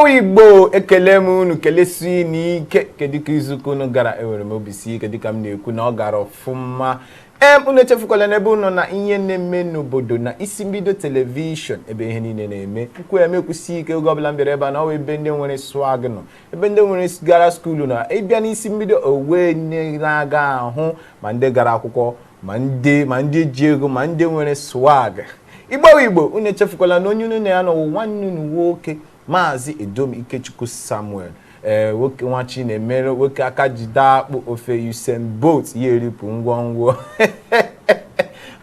Igbo ekele m unu kelesi n'ike kedika izuka unu gara enwere m obisi ike dịka m na-ekwu na ọ gara ọfụma. Unu echefukwala n'ebe unu na ihe na-eme n'obodo na isi mbido telivishọn ebe ihe niile na-eme nkwu ya mekwusi ike oge ọbụla mbịara ebe a na ọ ebe ndị nwere swag nọ ebe ndị nwere gara skuulu na ịbịa n'isi mbido owe na-aga ahụ ma ndị gara akwụkwọ ma ndị ji ego ma ndị nwere swag. Igbo unu echefukwala na onye unu na ya nọ nwanne unu nwoke Maazị Edom Ikechukwu Samuel nwoke nwachi na-emere nwoke aka jide akpụ ofe Usain Bolt ya eripụ ngwongwo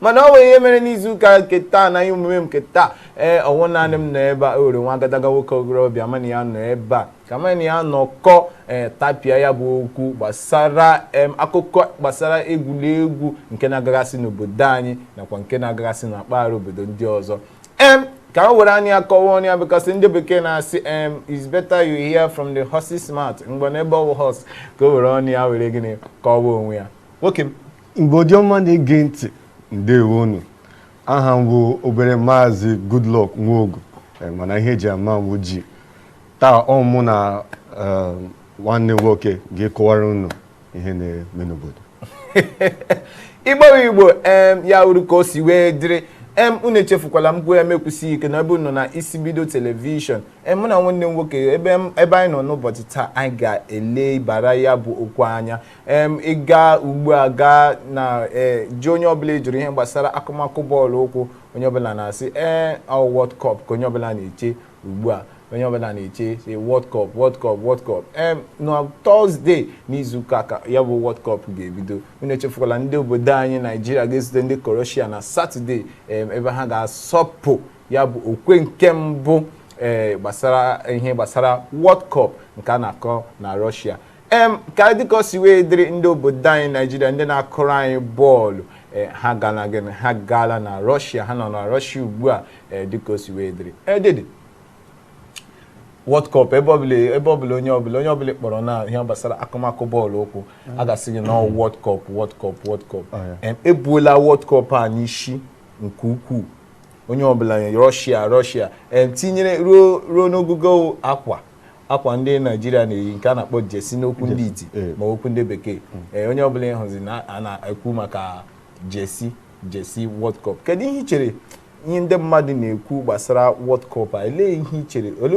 mana ọ nwere ihe mere n'izu ụka nke taa na ihe omume nke taa ọnwụ naanị m nọ ebe a owere nwa agadaga nwoke ogorobịa mana ya nọ ebe a ka mana ya nọkọ tapịa ya bụ okwu gbasara akụkọ gbasara egwuregwu nke na-agagasị n'obodo anyị nakwa nke na-agagasị na mpaghara obodo ndị ọzọ. Ka o were anya akọwa ọnụ ya because ndị bekee na-asị it's better you hear from the horse's mouth mgbe n'ebe ọ bụ horse ka o were ọnụ ya were gịnị kọwa onwe ya. Nwoke m mgbe ụdị ọma na-ege ntị ndewo unu aha m bụ obere Maazị Goodluck Nwogu mana ihe eji ama m ojii taa ọmụ na nwanne nwoke ga-ekọwara unu ihe na-eme n'obodo. Igbo ya uru ka o si wee dịrị unu echefukwala m gwa ya mekwusi ike na ebe unu na isi bido telivishọn mụ na nwanne m nwoke ebe anyị nọ n'ụbọchị taa anyị ga-ele bara ya bụ okwu anya ịga ugbu a gaa na ji onye ọbụla jụrụ ihe gbasara akụmakụ bọọlụ ụkwụ onye ọbụla na-asị World Cup ka onye ọbụla na-eche ugbu a onye ọbụla na-eche World Cup na Tọzdee n'izuụka ka ya bụ World Cup ga-ebido. Unu echefukwala ndị obodo anyị Naijiria ga-ezute ndị Croatia na Satọdee ebe ha ga-asọpụ ya bụ okwe nke mbụ gbasara ihe gbasara World Cup nke a na-akọ na Russia. Ka dịka o si wee dịrị ndị obodo anyị Naijiria ndị na-akụrụ anyị bọọlụ ha gaala na Russia ha nọ na Russia ugbu a dịka o si wee dịrị World Cup ebe ọbụla onye ọbụla kpọrọ na ihe gbasara akụmakụ bọọlụ ụkwụ a ga-asị gị na World Cup ebuola World Cup a n'isi nke ukwuu onye ọbụla Russia tinyere ruo n'ogugo akwa ndị Naijiria na-eyi nke a na-akpọ jesi n'okwu ndị iti ma okwu ndị bekee onye ọbụla ịhụzi na a na-ekwu maka jesi World Cup. Kedu ihe i chere ihe ndị mmadụ na-ekwu gbasara World Cup a elee ihe i chere olee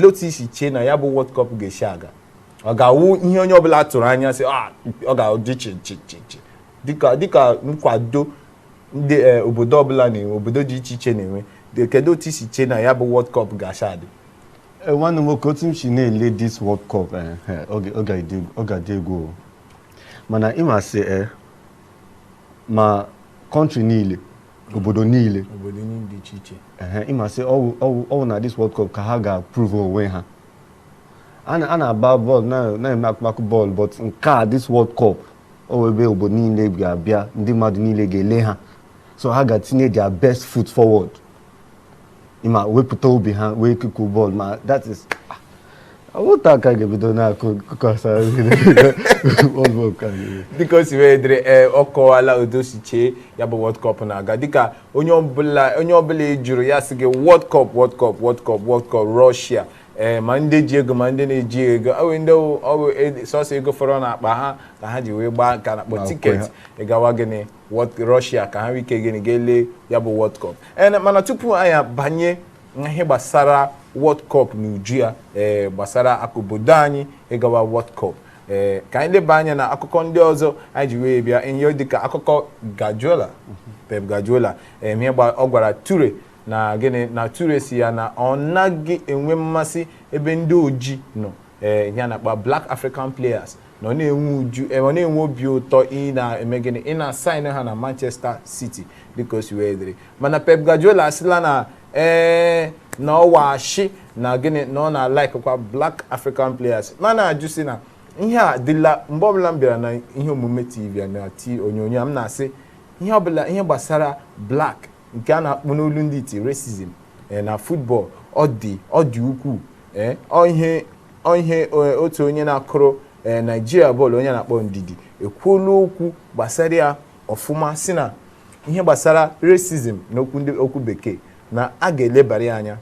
otu isi chee na ya bụ World Cup ga-esi aga ọ ga-awụ ihe onye ọbụla tụrụ anya sị ọ ga-adị chichichi dịka nkwado ndị obodo ọbụla na-enwe obodo dị iche iche na-enwe kedu otu isi chee na ya bụ World Cup ga-esi adị? Nwanne m nwoke otu m si na-ele this World Cup ọ ga-adị egwu mana ịmasị ma kọntrị niile obodo niile dị iche iche ịmasị ọwụ na this World Cup ka ha ga-prove onwe ha. A na-agba bọọlụ na-eme akụmakụ bọọlụ but nke a this World Cup ebe obodo niile ga-abịa ndị mmadụ niile ga-ele ha so ha ga-tinye their best foot forward ịma wepụta obi ha wee kụkụ bọọlụ ma that is ọwụta aka ga-ebido na-akụkọsara dịka o si wee dịrị ọ kọwala otu o si chee ya bụ World Cup na-aga dịka onye ọbụla jụrụ ya sị gị World Cup Russia ma ndị ji ego ma ndị na-eji ego ndị sọsọ ego fọrọ n'akpa ha ka ha ji wee gbaa ka na-akpọ tiketi ịgawa gịnị Russia ka ha nwee ike gịnị ga-ele ya bụ World Cup. Mana tupu anyị banye ihe gbasara World Cup n'uju ya gbasara obodo anyị ịgawa World Cup ka anyị leba anya na akụkọ ndị ọzọ anyị ji wee bịa ihe dịka akụkọ Pep Guardiola ihe ọ gwara Ture na gịnị na Ture si ya na ọ naghị enwe mmasị ebe ndị ojii nọ ya na-akpa Black African players na ọ na-enwe obi ụtọ ị na-eme gịnị ị na-asaịn ha na Manchester City dịka o si wee dịrị mana Pep Guardiola asịla na ọ washi na gịnị na ọ na-like kwa Black African players mana ajụ si na ihe a dịla mgbe ọbụla m bịara na ihe omume TV na onyonyo m na-asị ihe gbasara black nke a na-akpọ n'olu ndị iti racism na football ọ dị ukwuu ihe otu onye na-akụrụ Nigeria bọọlụ onye na-akpọ Ndidi ekwuola okwu gbasara ya ọfụma si na ihe gbasara racism na okwu bekee na a ga-elebara anya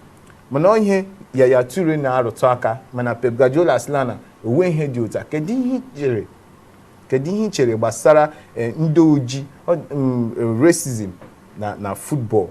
mana ihe Yaya Toure na-arụtụ aka mana Pep Guardiola sịla na onwe ihe dị otu a. Kedu ihe i chere gbasara ndị ojii racism na football?